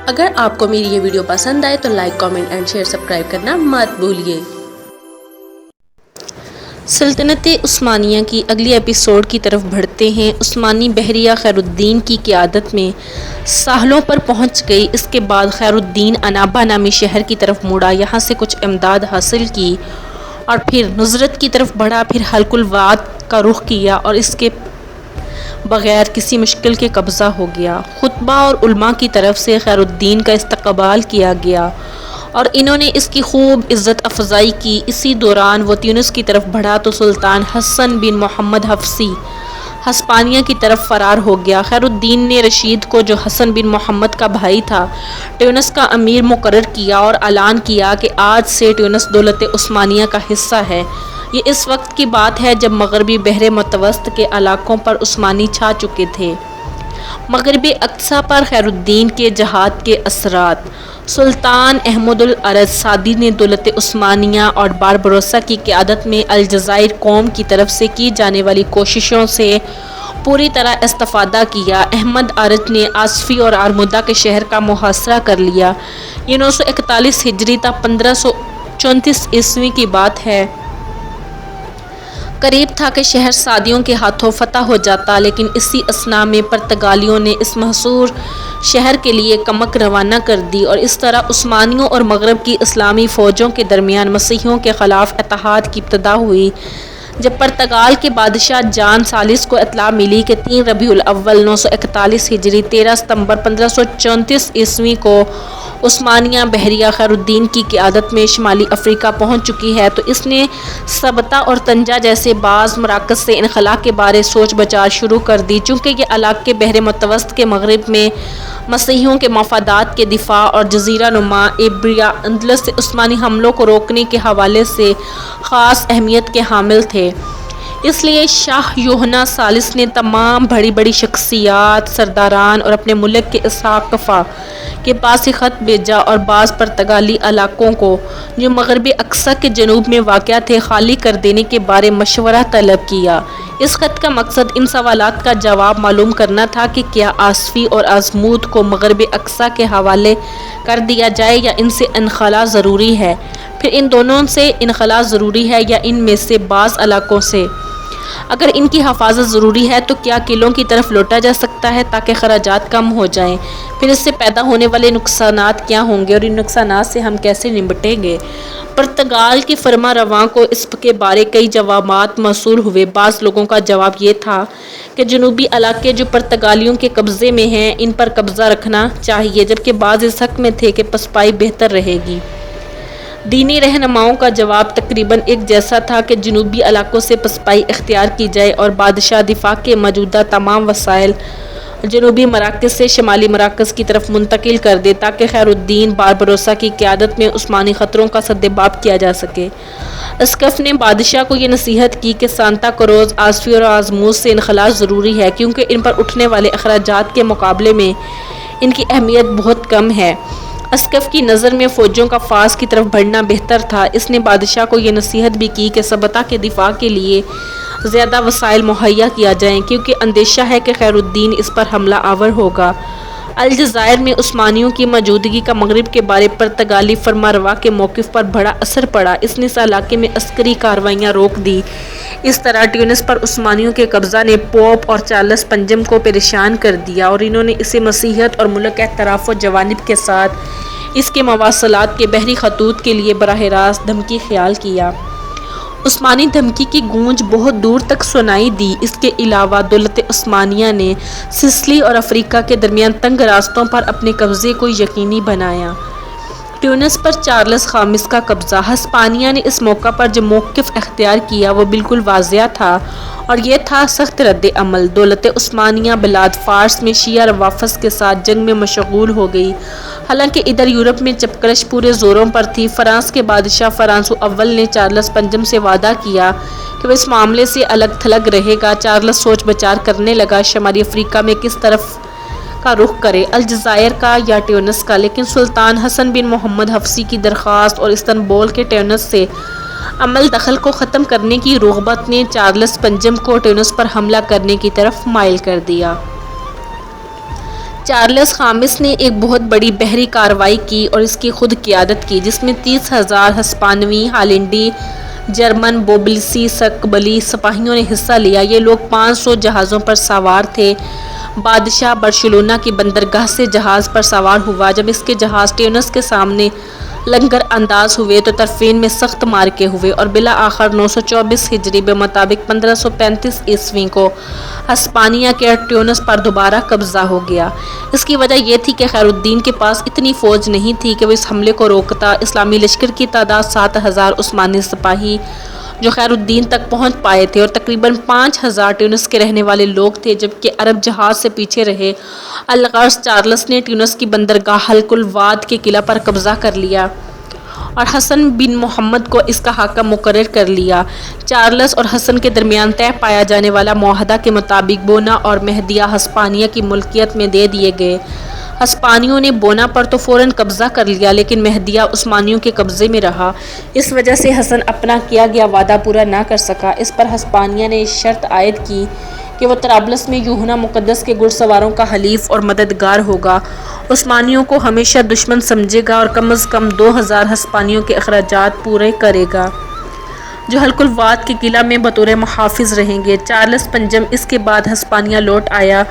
اگر آپ کو میری یہ ویڈیو پسند آئے تو like, comment and share, subscribe کرنا مت بھولیے۔ سلطنت عثمانیہ کی اگلی ایپیسوڈ کی طرف بڑھتے ہیں۔ عثمانی بحریہ خیر الدین کی قیادت میں ساحلوں پر پہنچ گئی۔ اس کے بعد خیر الدین عنابہ نامی شہر کی طرف مڑا، یہاں سے کچھ امداد حاصل کی اور پھر نصرت کی طرف بڑھا، پھر حلق الواد کا رخ کیا اور اس کے بغیر کسی مشکل کے قبضہ ہو گیا۔ خطبہ اور علماء کی طرف سے خیر الدین کا استقبال کیا گیا اور انہوں نے اس کی خوب عزت افزائی کی۔ اسی دوران وہ تیونس کی طرف بڑھا تو سلطان حسن بن محمد حفصی ہسپانیہ کی طرف فرار ہو گیا۔ خیر الدین نے رشید کو، جو حسن بن محمد کا بھائی تھا، تیونس کا امیر مقرر کیا اور اعلان کیا کہ آج سے تیونس دولت عثمانیہ کا حصہ ہے۔ یہ اس وقت کی بات ہے جب مغربی بحر متوسط کے علاقوں پر عثمانی چھا چکے تھے۔ مغربی اقصی پر خیر الدین کے جہاد کے اثرات۔ سلطان احمد العرض سعدی نے دولت عثمانیہ اور باربروسا کی قیادت میں الجزائر قوم کی طرف سے کی جانے والی کوششوں سے پوری طرح استفادہ کیا۔ احمد عرض نے آصفی اور ارمدا کے شہر کا محاصرہ کر لیا۔ یہ 941 ہجری تا 1534 عیسوی کی بات ہے۔ قریب تھا کہ شہر سعدیوں کے ہاتھوں فتح ہو جاتا، لیکن اسی اثناء میں پرتگالیوں نے اس محصور شہر کے لیے کمک روانہ کر دی اور اس طرح عثمانیوں اور مغرب کی اسلامی فوجوں کے درمیان مسیحیوں کے خلاف اتحاد کی ابتدا ہوئی۔ جب پرتگال کے بادشاہ جان ثالث کو اطلاع ملی کہ 3 ربیع الاول 941 ہجری 13 ستمبر 1534 عیسوی کو عثمانیہ بحریہ خیر الدین کی قیادت میں شمالی افریقہ پہنچ چکی ہے، تو اس نے سبتہ اور طنجہ جیسے بعض مراکز سے انخلاء کے بارے سوچ بچار شروع کر دی۔ چونکہ یہ علاقے بحر متوسط کے مغرب میں مسیحیوں کے مفادات کے دفاع اور جزیرہ نما ایبریا اندلس سے عثمانی حملوں کو روکنے کے حوالے سے خاص اہمیت کے حامل تھے، اس لیے شاہ یوحنا ثالث نے تمام بڑی بڑی شخصیات، سرداران اور اپنے ملک کے اساقفہ کے پاس یہ خط بھیجا اور بعض پرتگالی علاقوں کو جو مغربی اقصی کے جنوب میں واقع تھے خالی کر دینے کے بارے مشورہ طلب کیا۔ اس خط کا مقصد ان سوالات کا جواب معلوم کرنا تھا کہ کیا آصفی اور ازموت کو مغربی اقصی کے حوالے کر دیا جائے یا ان سے انخلاء ضروری ہے، پھر ان دونوں سے انخلاء ضروری ہے یا ان میں سے بعض علاقوں سے۔ اگر ان کی حفاظت ضروری ہے تو کیا قلعوں کی طرف لوٹا جا سکتا ہے تاکہ خراجات کم ہو جائیں، پھر اس سے پیدا ہونے والے نقصانات کیا ہوں گے اور ان نقصانات سے ہم کیسے نمٹیں گے۔ پرتگال کے فرما رواں کو اس کے بارے کئی جوابات موصول ہوئے۔ بعض لوگوں کا جواب یہ تھا کہ جنوبی علاقے جو پرتگالیوں کے قبضے میں ہیں ان پر قبضہ رکھنا چاہیے، جبکہ بعض اس حق میں تھے کہ پسپائی بہتر رہے گی۔ دینی رہنماؤں کا جواب تقریباً ایک جیسا تھا کہ جنوبی علاقوں سے پسپائی اختیار کی جائے اور بادشاہ دفاع کے موجودہ تمام وسائل جنوبی مراکز سے شمالی مراکز کی طرف منتقل کر دے تاکہ خیر الدین باربروسا کی قیادت میں عثمانی خطروں کا سدباب کیا جا سکے۔ اسقف نے بادشاہ کو یہ نصیحت کی کہ سانتا کروز، آصفی اور ازموت سے انخلاء ضروری ہے، کیونکہ ان پر اٹھنے والے اخراجات کے مقابلے میں ان کی اہمیت بہت کم ہے۔ اسقف کی نظر میں فوجوں کا فاس کی طرف بڑھنا بہتر تھا۔ اس نے بادشاہ کو یہ نصیحت بھی کی کہ سبتہ کے دفاع کے لیے زیادہ وسائل مہیا کیا جائیں، کیونکہ اندیشہ ہے کہ خیر الدین اس پر حملہ آور ہوگا۔ الجزائر میں عثمانیوں کی موجودگی کا مغرب کے بارے پرتگالی فرمانروا کے موقف پر بڑا اثر پڑا۔ اس نے اس علاقے میں عسکری کارروائیاں روک دی۔ اس طرح ٹیونس پر عثمانیوں کے قبضہ نے پوپ اور چارلس پنجم کو پریشان کر دیا اور انہوں نے اسے مسیحیت اور ملک کے اطراف و جوانب کے ساتھ اس کے مواصلات کے بحری خطوط کے لیے براہ راست دھمکی خیال کیا۔ عثمانی دھمکی کی گونج بہت دور تک سنائی دی۔ اس کے علاوہ دولت عثمانیہ نے سسلی اور افریقہ کے درمیان تنگ راستوں پر اپنے قبضے کو یقینی بنایا۔ ٹیونس پر چارلس خامس کا قبضہ۔ ہسپانیہ نے اس موقع پر جو موقف اختیار کیا وہ بالکل واضح تھا اور یہ تھا سخت رد عمل۔ دولت عثمانیہ بلاد فارس میں شیعہ روافض کے ساتھ جنگ میں مشغول ہو گئی، حالانکہ ادھر یورپ میں چپکرش پورے زوروں پر تھی۔ فرانس کے بادشاہ فرانسو اول نے چارلس پنجم سے وعدہ کیا کہ وہ اس معاملے سے الگ تھلگ رہے گا۔ چارلس سوچ بچار کرنے لگا شمالی افریقہ میں کس طرف کا رخ کرے، الجزائر کا یا ٹیونس کا، لیکن سلطان حسن بن محمد حفصی کی درخواست اور استنبول کے ٹیونس سے عمل دخل کو ختم کرنے کی رغبت نے چارلس پنجم کو ٹیونس پر حملہ کرنے کی طرف مائل کر دیا۔ چارلس خامس نے ایک بہت بڑی بحری کارروائی کی اور اس کی خود قیادت کی، جس میں 30,000 ہسپانوی، ہالینڈی، جرمن، بوبلسی، سکبلی سپاہیوں نے حصہ لیا۔ یہ لوگ 500 جہازوں پر سوار تھے۔ بادشاہ برشلونہ کی بندرگاہ سے جہاز پر سوار ہوا۔ جب اس کے جہاز ٹیونس کے سامنے لنگر انداز ہوئے تو طرفین میں سخت معرکے ہوئے اور بالآخر 924 ہجری بمطابق 1535 عیسوی کو ہسپانیہ کے ٹیونس پر دوبارہ قبضہ ہو گیا۔ اس کی وجہ یہ تھی کہ خیر الدین کے پاس اتنی فوج نہیں تھی کہ وہ اس حملے کو روکتا۔ اسلامی لشکر کی تعداد 7,000 عثمانی سپاہی جو خیر الدین تک پہنچ پائے تھے اور تقریباً 5,000 ٹیونس کے رہنے والے لوگ تھے، جبکہ عرب جہاز سے پیچھے رہے۔ الغرض چارلس نے ٹیونس کی بندرگاہ حلق الواد کے قلعہ پر قبضہ کر لیا اور حسن بن محمد کو اس کا حاکم مقرر کر لیا۔ چارلس اور حسن کے درمیان طے پایا جانے والا معاہدہ کے مطابق بونا اور مہدیہ ہسپانیہ کی ملکیت میں دے دیے گئے۔ ہسپانیوں نے بونا پر تو فوراً قبضہ کر لیا، لیکن مہدیہ عثمانیوں کے قبضے میں رہا۔ اس وجہ سے حسن اپنا کیا گیا وعدہ پورا نہ کر سکا۔ اس پر ہسپانیہ نے شرط عائد کی کہ وہ طرابلس میں یوحنا مقدس کے گھڑ سواروں کا حلیف اور مددگار ہوگا، عثمانیوں کو ہمیشہ دشمن سمجھے گا اور کم از کم 2,000 ہسپانیوں کے اخراجات پورے کرے گا، جو حلق الواد کے قلعہ میں بطور محافظ رہیں گے۔ چارلس پنجم اس کے بعد ہسپانیہ لوٹ آیا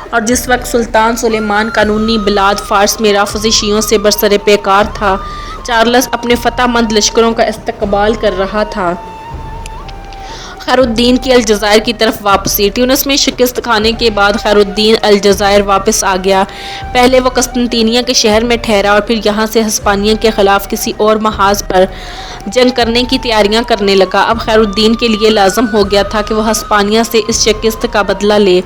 اور جس وقت سلطان سلیمان قانونی بلاد فارس میں رافضی شیعوں سے برسر پیکار تھا، چارلس اپنے فتح مند لشکروں کا استقبال کر رہا تھا۔ خیر الدین کی الجزائر کی طرف واپسی۔ ٹیونس میں شکست کھانے کے بعد خیر الدین الجزائر واپس آ گیا۔ پہلے وہ قسطنطنیہ کے شہر میں ٹھہرا اور پھر یہاں سے ہسپانیہ کے خلاف کسی اور محاذ پر جنگ کرنے کی تیاریاں کرنے لگا۔ اب خیر الدین کے لیے لازم ہو گیا تھا کہ وہ ہسپانیہ سے اس شکست کا بدلہ لے۔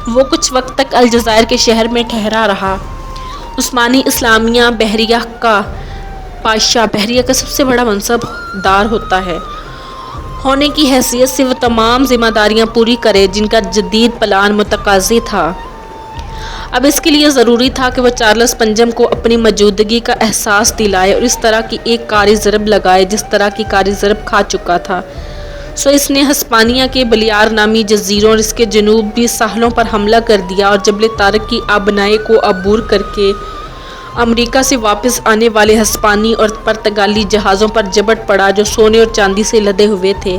وہ کچھ وقت تک الجزائر کے شہر میں ٹھہرا رہا۔ عثمانی اسلامیہ بحریہ کا بادشاہ، بحریہ کا سب سے بڑا منصب دار ہوتا ہے، ہونے کی حیثیت سے وہ تمام ذمہ داریاں پوری کرے جن کا جدید پلان متقاضی تھا۔ اب اس کے لیے ضروری تھا کہ وہ چارلس پنجم کو اپنی موجودگی کا احساس دلائے اور اس طرح کی ایک کاری ضرب لگائے جس طرح کی کاری ضرب کھا چکا تھا۔ سو اس نے ہسپانیہ کے بلیار نامی جزیروں اور اس کے جنوبی ساحلوں پر حملہ کر دیا اور جبل طارق کی آبنائے کو عبور کر کے امریکہ سے واپس آنے والے ہسپانی اور پرتگالی جہازوں پر جبٹ پڑا جو سونے اور چاندی سے لدے ہوئے تھے۔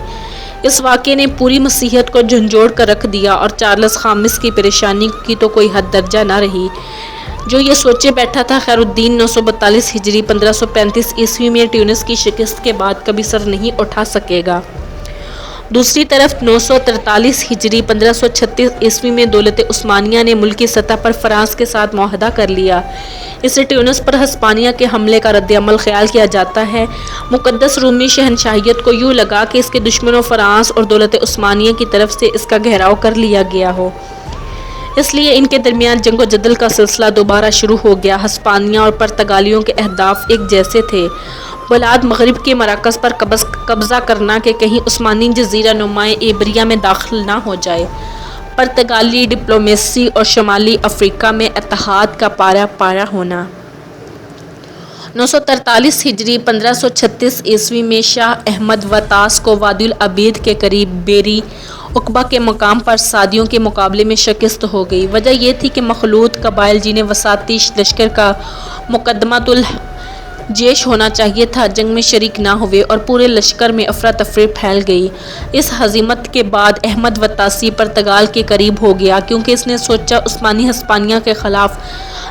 اس واقعے نے پوری مسیحیت کو جھنجھوڑ کر رکھ دیا اور چارلس خامس کی پریشانی کی تو کوئی حد درجہ نہ رہی۔ جو یہ سوچے بیٹھا تھا خیر الدین 942 ہجری 1535 عیسوی میں ٹیونس کی شکست کے بعد کبھی سر نہیں اٹھا سکے گا۔ دوسری طرف 943 ہجری 1536 عیسوی میں دولت عثمانیہ نے ملکی سطح پر فرانس کے ساتھ معاہدہ کر لیا۔ اسے ٹیونس پر ہسپانیہ کے حملے کا رد عمل خیال کیا جاتا ہے۔ مقدس رومی شہنشاہیت کو یوں لگا کہ اس کے دشمنوں فرانس اور دولت عثمانیہ کی طرف سے اس کا گھیراؤ کر لیا گیا ہو، اس لیے ان کے درمیان جنگ و جدل کا سلسلہ دوبارہ شروع ہو گیا۔ ہسپانیہ اور پرتگالیوں کے اہداف ایک جیسے تھے، بلاد مغرب کے مراکز پر قبضہ کرنا کہ کہیں عثمانی جزیرہ نمائے ایبریا میں داخل نہ ہو جائے، پرتگالی ڈپلومیسی اور شمالی افریقہ میں اتحاد کا پارا ہونا۔ 943 ہجری 1536 عیسوی میں شاہ احمد وطاس کو وادی العبید کے قریب بیری عقبہ کے مقام پر سعدیوں کے مقابلے میں شکست ہو گئی۔ وجہ یہ تھی کہ مخلوط قبائل جنہیں وساطی لشکر کا مقدمۃ الجیش ہونا چاہیے تھا، جنگ میں شریک نہ ہوئے اور پورے لشکر میں افراتفری پھیل گئی۔ اس ہزیمت کے بعد احمد وطاسی پرتگال کے قریب ہو گیا کیونکہ اس نے سوچا عثمانی ہسپانیہ کے خلاف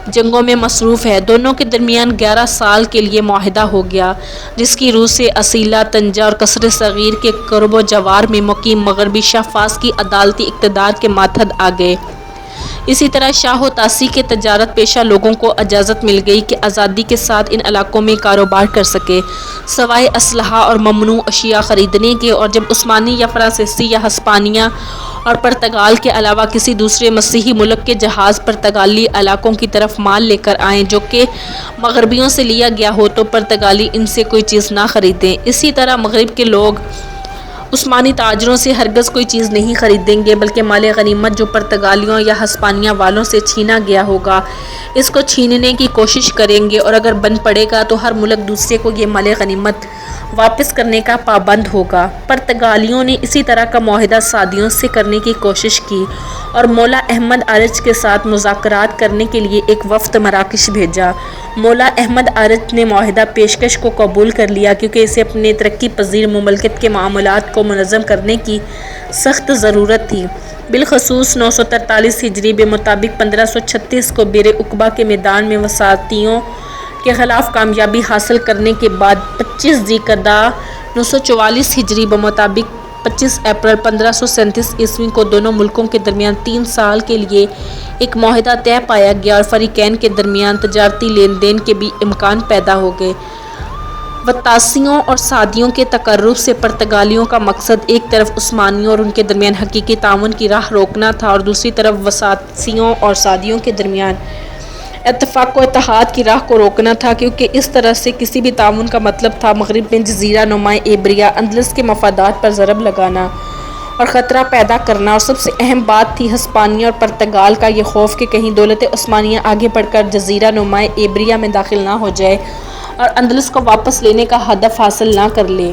جنگوں میں مصروف ہے۔ دونوں کے درمیان 11 سال کے لیے معاہدہ ہو گیا، جس کی روح سے اسیلا، طنجہ اور قصر صغیر کے قرب و جوار میں مقیم مغربی شاہ فاس کی عدالتی اقتدار کے ماتحت آ گئے۔ اسی طرح شاہ و تاسی کے تجارت پیشہ لوگوں کو اجازت مل گئی کہ آزادی کے ساتھ ان علاقوں میں کاروبار کر سکے، سوائے اسلحہ اور ممنوع اشیاء خریدنے کے۔ اور جب عثمانی یا فرانسیسی یا ہسپانیہ اور پرتگال کے علاوہ کسی دوسرے مسیحی ملک کے جہاز پرتگالی علاقوں کی طرف مال لے کر آئیں جو کہ مغربیوں سے لیا گیا ہو تو پرتگالی ان سے کوئی چیز نہ خریدیں۔ اسی طرح مغرب کے لوگ عثمانی تاجروں سے ہرگز کوئی چیز نہیں خریدیں گے، بلکہ مال غنیمت جو پرتگالیوں یا ہسپانیہ والوں سے چھینا گیا ہوگا اس کو چھیننے کی کوشش کریں گے، اور اگر بن پڑے گا تو ہر ملک دوسرے کو یہ مال غنیمت واپس کرنے کا پابند ہوگا۔ پرتگالیوں نے اسی طرح کا معاہدہ صادیوں سے کرنے کی کوشش کی اور مولا احمد ارچ کے ساتھ مذاکرات کرنے کے لیے ایک وفد مراکش بھیجا۔ مولا احمد ارچ نے معاہدہ پیشکش کو قبول کر لیا کیونکہ اسے اپنے ترقی پذیر مملکت کے معاملات کو منظم کرنے کی سخت ضرورت تھی۔ بالخصوص 943 ہجری کے مطابق 1536 کو بیر عقبہ کے میدان میں وساطیوں کے خلاف کامیابی حاصل کرنے کے بعد 25 ذی القعدہ 944 ہجری کے مطابق 25 اپریل 1537 عیسوی کو دونوں ملکوں کے درمیان 3 سال کے لیے ایک معاہدہ طے پایا گیا اور فریقین کے درمیان تجارتی لین دین کے بھی امکان پیدا ہو گئے۔ وطاسیوں اور صادیوں کے تقرب سے پرتگالیوں کا مقصد ایک طرف عثمانیوں اور ان کے درمیان حقیقی تعاون کی راہ روکنا تھا اور دوسری طرف وطاسیوں اور صادیوں کے درمیان اتفاق و اتحاد کی راہ کو روکنا تھا، کیونکہ اس طرح سے کسی بھی تعاون کا مطلب تھا مغرب میں جزیرہ نما ایبریا اندلس کے مفادات پر ضرب لگانا اور خطرہ پیدا کرنا، اور سب سے اہم بات تھی ہسپانیہ اور پرتگال کا یہ خوف کہ کہیں دولت عثمانیہ آگے بڑھ کر جزیرہ نما ایبریا میں داخل نہ ہو جائے اور اندلس کو واپس لینے کا ہدف حاصل نہ کر لے۔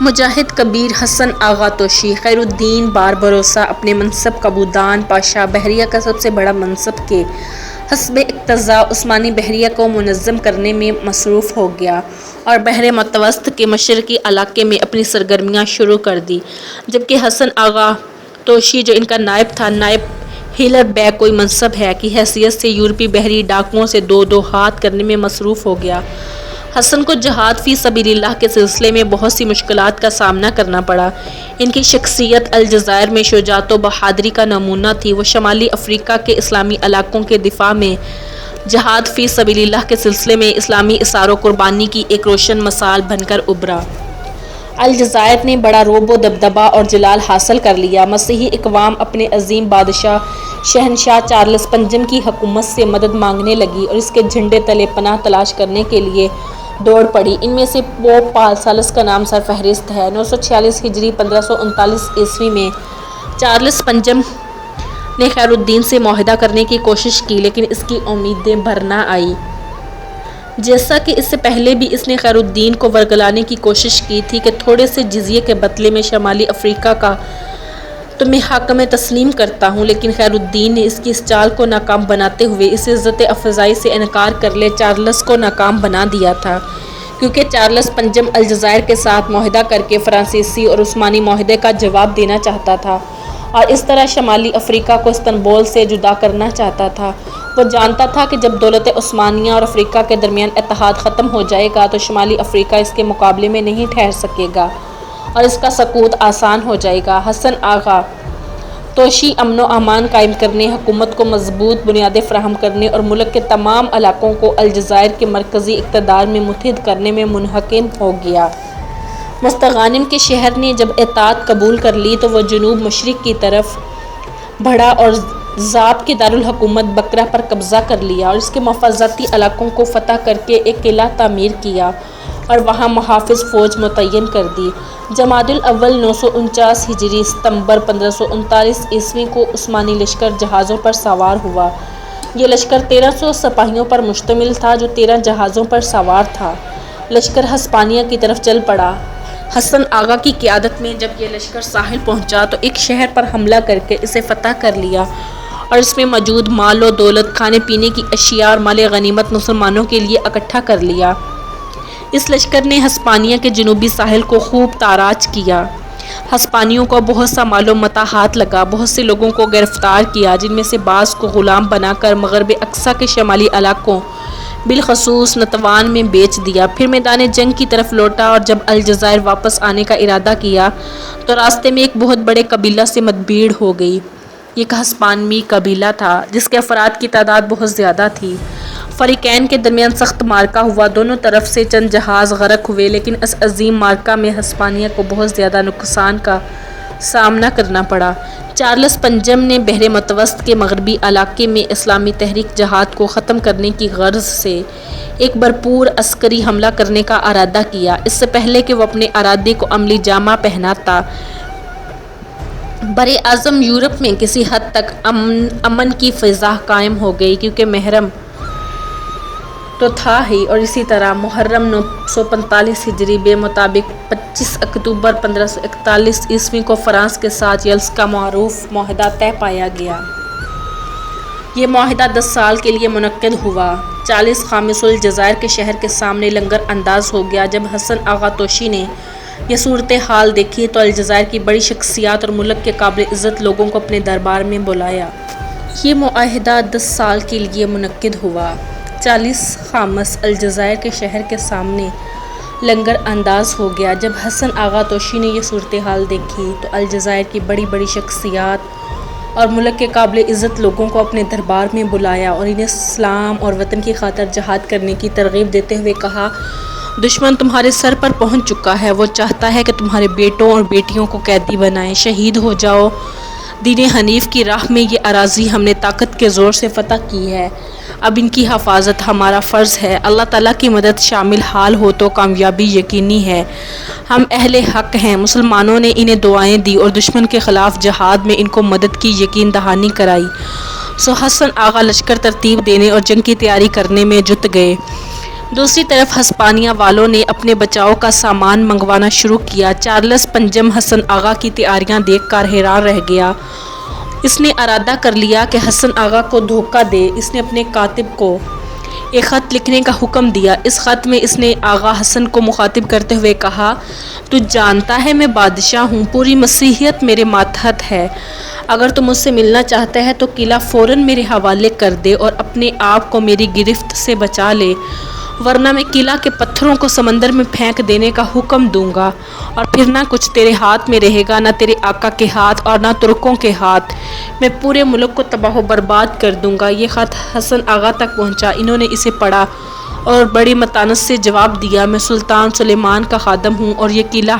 مجاہد کبیر حسن آغا توشی خیر الدین باربروسا اپنے منصب کبودان پاشا بحریہ کا سب سے بڑا منصب کے حسب اقتضاء عثمانی بحریہ کو منظم کرنے میں مصروف ہو گیا اور بحر متوسط کے مشرقی علاقے میں اپنی سرگرمیاں شروع کر دی، جبکہ حسن آغا توشی جو ان کا نائب تھا، نائب ہیلر بیگ کوئی منصب ہے کی حیثیت سے یورپی بحری ڈاکوؤں سے دو ہاتھ کرنے میں مصروف ہو گیا۔ حسن کو جہاد فی سبیل اللہ کے سلسلے میں بہت سی مشکلات کا سامنا کرنا پڑا۔ ان کی شخصیت الجزائر میں شجاعت و بہادری کا نمونہ تھی۔ وہ شمالی افریقہ کے اسلامی علاقوں کے دفاع میں جہاد فی سبیل اللہ کے سلسلے میں اسلامی اثار و قربانی کی ایک روشن مثال بن کر ابھرا۔ الجزائر نے بڑا رعب و دبدبہ اور جلال حاصل کر لیا۔ مسیحی اقوام اپنے عظیم بادشاہ شہنشاہ چارلس پنجم کی حکومت سے مدد مانگنے لگی اور اس کے جھنڈے تلے پناہ تلاش کرنے کے لیے دوڑ پڑی۔ ان میں سے پوپ پال ثالث کا نام سرفہرست ہے۔ 946 ہجری 1539 عیسوی میں چارلس پنجم نے خیر الدین سے معاہدہ کرنے کی کوشش کی، لیکن اس کی امیدیں بھر نہ آئیں۔ جیسا کہ اس سے پہلے بھی اس نے خیر الدین کو ورگلانے کی کوشش کی تھی کہ تھوڑے سے جزیے کے بدلے میں شمالی افریقہ کا تمہیں حاکم تسلیم کرتا ہوں، لیکن خیر الدین نے اس کی اس چال کو ناکام بناتے ہوئے اس عزت افزائی سے انکار کر لے چارلس کو ناکام بنا دیا تھا، کیونکہ چارلس پنجم الجزائر کے ساتھ معاہدہ کر کے فرانسیسی اور عثمانی معاہدے کا جواب دینا چاہتا تھا اور اس طرح شمالی افریقہ کو استنبول سے جدا کرنا چاہتا تھا۔ وہ جانتا تھا کہ جب دولت عثمانیہ اور افریقہ کے درمیان اتحاد ختم ہو جائے گا تو شمالی افریقہ اس کے مقابلے میں نہیں ٹھہر سکے گا اور اس کا سقوط آسان ہو جائے گا۔ حسن آغا توشی امن و امان قائم کرنے، حکومت کو مضبوط بنیادیں فراہم کرنے اور ملک کے تمام علاقوں کو الجزائر کے مرکزی اقتدار میں متحد کرنے میں منہکم ہو گیا۔ مستغانم کے شہر نے جب اطاعت قبول کر لی تو وہ جنوب مشرق کی طرف بڑھا اور ذاب کے دارالحکومت بکرا پر قبضہ کر لیا اور اس کے محافظتی علاقوں کو فتح کر کے ایک قلعہ تعمیر کیا اور وہاں محافظ فوج متعین کر دی۔ جمادی الاول 949 ہجری ستمبر 1539 عیسوی کو عثمانی لشکر جہازوں پر سوار ہوا۔ یہ لشکر 1300 سپاہیوں پر مشتمل تھا جو 13 جہازوں پر سوار تھا۔ لشکر ہسپانیہ کی طرف چل پڑا۔ حسن آغا کی قیادت میں جب یہ لشکر ساحل پہنچا تو ایک شہر پر حملہ کر کے اسے فتح کر لیا اور اس میں موجود مال و دولت، کھانے پینے کی اشیاء اور مال غنیمت مسلمانوں کے لیے اکٹھا کر لیا۔ اس لشکر نے ہسپانیہ کے جنوبی ساحل کو خوب تاراج کیا۔ ہسپانیوں کو بہت سا مال و متاع ہاتھ لگا، بہت سے لوگوں کو گرفتار کیا جن میں سے بعض کو غلام بنا کر مغرب اقصی کے شمالی علاقوں بالخصوص نتوان میں بیچ دیا۔ پھر میدان جنگ کی طرف لوٹا اور جب الجزائر واپس آنے کا ارادہ کیا تو راستے میں ایک بہت بڑے قبیلہ سے مدبھیڑ ہو گئی۔ یہ ایک ہسپانوی قبیلہ تھا جس کے افراد کی تعداد بہت زیادہ تھی۔ فریقین کے درمیان سخت معرکہ ہوا، دونوں طرف سے چند جہاز غرق ہوئے، لیکن اس عظیم معرکہ میں ہسپانیہ کو بہت زیادہ نقصان کا سامنا کرنا پڑا۔ چارلس پنجم نے بحر متوسط کے مغربی علاقے میں اسلامی تحریک جہاد کو ختم کرنے کی غرض سے ایک بھرپور عسکری حملہ کرنے کا ارادہ کیا۔ اس سے پہلے کہ وہ اپنے ارادے کو عملی جامہ پہناتا، براعظم یورپ میں کسی حد تک امن کی فضا قائم ہو گئی، کیونکہ محرم تو تھا ہی، اور اسی طرح محرم 945 ہجری بے مطابق 25 اکتوبر 1541 عیسوی کو فرانس کے ساتھ یلس کا معروف معاہدہ طے پایا گیا۔ یہ معاہدہ 10 سال کے لیے منعقد ہوا۔ 40 خامس الجزائر کے شہر کے سامنے لنگر انداز ہو گیا۔ جب حسن آغا توشی نے یہ صورتحال دیکھی تو الجزائر کی بڑی شخصیات اور ملک کے قابل عزت لوگوں کو اپنے دربار میں بلایا۔ یہ معاہدہ 10 سال کے لیے منعقد ہوا۔ 40 خامس الجزائر کے شہر کے سامنے لنگر انداز ہو گیا۔ جب حسن آغا توشی نے یہ صورتحال دیکھی تو الجزائر کی بڑی بڑی شخصیات اور ملک کے قابل عزت لوگوں کو اپنے دربار میں بلایا اور انہیں اسلام اور وطن کی خاطر جہاد کرنے کی ترغیب دیتے ہوئے کہا، دشمن تمہارے سر پر پہنچ چکا ہے، وہ چاہتا ہے کہ تمہارے بیٹوں اور بیٹیوں کو قیدی بنائے، شہید ہو جاؤ۔ دین حنیف کی راہ میں یہ اراضی ہم نے طاقت کے زور سے فتح کی ہے، اب ان کی حفاظت ہمارا فرض ہے۔ اللہ تعالیٰ کی مدد شامل حال ہو تو کامیابی یقینی ہے۔ ہم اہل حق ہیں۔ مسلمانوں نے انہیں دعائیں دی اور دشمن کے خلاف جہاد میں ان کو مدد کی یقین دہانی کرائی۔ سو حسن آغا لشکر ترتیب دینے اور جنگ کی تیاری کرنے میں جٹ گئے۔ دوسری طرف ہسپانیہ والوں نے اپنے بچاؤ کا سامان منگوانا شروع کیا۔ چارلس پنجم حسن آغا کی تیاریاں دیکھ کر حیران رہ گیا۔ اس نے ارادہ کر لیا کہ حسن آغا کو دھوکہ دے۔ اس نے اپنے کاتب کو ایک خط لکھنے کا حکم دیا۔ اس خط میں اس نے آغا حسن کو مخاطب کرتے ہوئے کہا، تو جانتا ہے میں بادشاہ ہوں، پوری مسیحیت میرے ماتحت ہے۔ اگر تم مجھ سے ملنا چاہتا ہے تو قلعہ فوراً میرے حوالے کر دے اور اپنے آپ کو میری گرفت سے بچا لے، ورنہ میں قلعہ کے پتھروں کو سمندر میں پھینک دینے کا حکم دوں گا، اور پھر نہ کچھ تیرے ہاتھ میں رہے گا، نہ تیرے آقا کے ہاتھ اور نہ ترکوں کے ہاتھ، میں پورے ملک کو تباہ و برباد کر دوں گا۔ یہ خط حسن آغا تک پہنچا۔ انہوں نے اسے پڑھا اور بڑی متانت سے جواب دیا، میں سلطان سلیمان کا خادم ہوں اور یہ قلعہ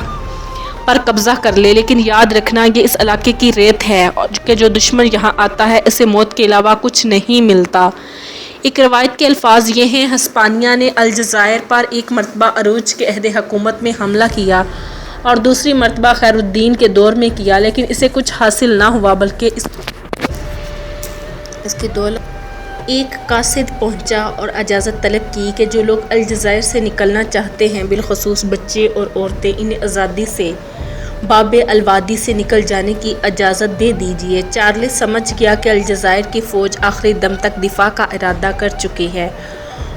پر قبضہ کر لے، لیکن یاد رکھنا یہ اس علاقے کی ریت ہے کہ جو دشمن یہاں آتا ہے اسے موت کے علاوہ کچھ نہیں ملتا۔ ایک روایت کے الفاظ یہ ہیں، ہسپانیہ نے الجزائر پر ایک مرتبہ عروج کے عہد حکومت میں حملہ کیا اور دوسری مرتبہ خیر الدین کے دور میں کیا، لیکن اسے کچھ حاصل نہ ہوا، بلکہ اس کی دولت ایک قاصد پہنچا اور اجازت طلب کی کہ جو لوگ الجزائر سے نکلنا چاہتے ہیں، بالخصوص بچے اور عورتیں، انہیں آزادی سے باب الوادی سے نکل جانے کی اجازت دے دیجیے۔ چارلس سمجھ گیا کہ الجزائر کی فوج آخری دم تک دفاع کا ارادہ کر چکی ہے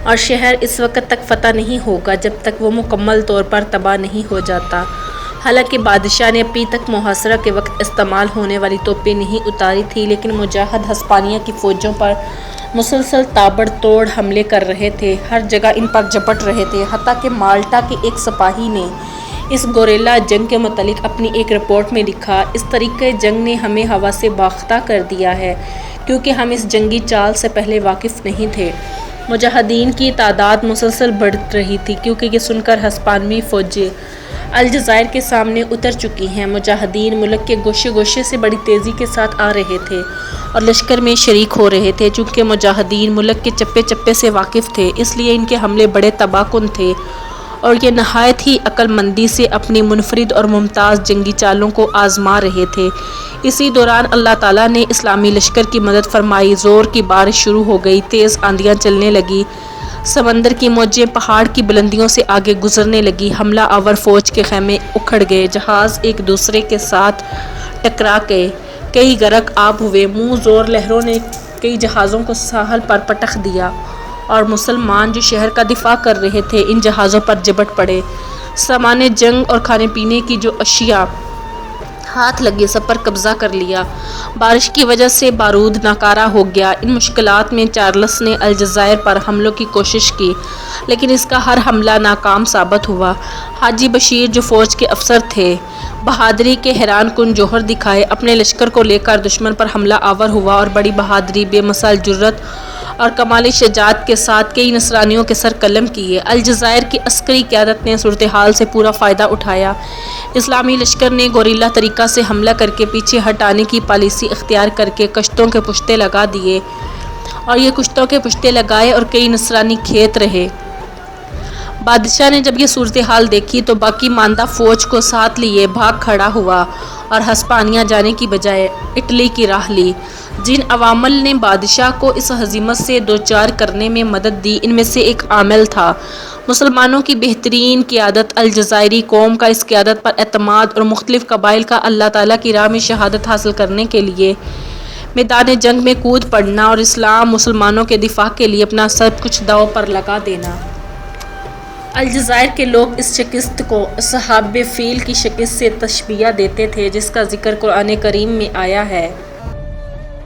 اور شہر اس وقت تک فتح نہیں ہوگا جب تک وہ مکمل طور پر تباہ نہیں ہو جاتا۔ حالانکہ بادشاہ نے ابھی تک محاصرہ کے وقت استعمال ہونے والی توپیں نہیں اتاری تھیں، لیکن مجاہد ہسپانیہ کی فوجوں پر مسلسل تابڑ توڑ حملے کر رہے تھے، ہر جگہ ان پر جھپٹ رہے تھے، حتیٰ کہ مالٹا کے ایک سپاہی نے اس گوریلا جنگ کے متعلق اپنی ایک رپورٹ میں لکھا، اس طریقۂ جنگ نے ہمیں ہوا سے باختہ کر دیا ہے کیونکہ ہم اس جنگی چال سے پہلے واقف نہیں تھے۔ مجاہدین کی تعداد مسلسل بڑھ رہی تھی کیونکہ یہ سن کر ہسپانوی فوجیں الجزائر کے سامنے اتر چکی ہیں۔ مجاہدین ملک کے گوشے گوشے سے بڑی تیزی کے ساتھ آ رہے تھے اور لشکر میں شریک ہو رہے تھے۔ چونکہ مجاہدین ملک کے چپے چپے سے واقف تھے، اس لیے ان کے حملے بڑے تباہ کن تھے اور یہ نہایت ہی عقل مندی سے اپنی منفرد اور ممتاز جنگی چالوں کو آزما رہے تھے۔ اسی دوران اللہ تعالیٰ نے اسلامی لشکر کی مدد فرمائی، زور کی بارش شروع ہو گئی، تیز آندھیاں چلنے لگی، سمندر کی موجیں پہاڑ کی بلندیوں سے آگے گزرنے لگی، حملہ آور فوج کے خیمے اکھڑ گئے، جہاز ایک دوسرے کے ساتھ ٹکرا گئے، کئی غرق آب ہوئے، منہ زور لہروں نے کئی جہازوں کو ساحل پر پٹخ دیا اور مسلمان جو شہر کا دفاع کر رہے تھے ان جہازوں پر جھپٹ پڑے۔ سامان جنگ اور کھانے پینے کی جو اشیاء ہاتھ لگے سب پر قبضہ کر لیا۔ بارش کی وجہ سے بارود ناکارہ ہو گیا۔ ان مشکلات میں چارلس نے الجزائر پر حملوں کی کوشش کی، لیکن اس کا ہر حملہ ناکام ثابت ہوا۔ حاجی بشیر جو فوج کے افسر تھے، بہادری کے حیران کن جوہر دکھائے، اپنے لشکر کو لے کر دشمن پر حملہ آور ہوا اور بڑی بہادری، بے مثال جرأت اور کمال شجاعت کے ساتھ کئی نصرانیوں کے سر قلم کیے۔ الجزائر کی عسکری قیادت نے صورتحال سے پورا فائدہ اٹھایا۔ اسلامی لشکر نے گوریلا طریقہ سے حملہ کر کے پیچھے ہٹانے کی پالیسی اختیار کر کے کشتوں کے پشتے لگا دیے اور یہ کشتوں کے پشتے لگائے اور کئی نصرانی کھیت رہے۔ بادشاہ نے جب یہ صورتحال دیکھی تو باقی ماندہ فوج کو ساتھ لیے بھاگ کھڑا ہوا اور ہسپانیہ جانے کی بجائے اٹلی کی راہ لی۔ جن عوامل نے بادشاہ کو اس ہزیمت سے دوچار کرنے میں مدد دی، ان میں سے ایک عامل تھا مسلمانوں کی بہترین قیادت۔ الجزائری قوم کا اس قیادت پر اعتماد اور مختلف قبائل کا اللہ تعالیٰ کی راہ میں شہادت حاصل کرنے کے لیے میدان جنگ میں کود پڑنا اور اسلام مسلمانوں کے دفاع کے لیے اپنا سب کچھ داؤ پر لگا دینا۔ الجزائر کے لوگ اس شکست کو اصحاب فیل کی شکست سے تشبیہ دیتے تھے، جس کا ذکر قرآن کریم میں آیا ہے۔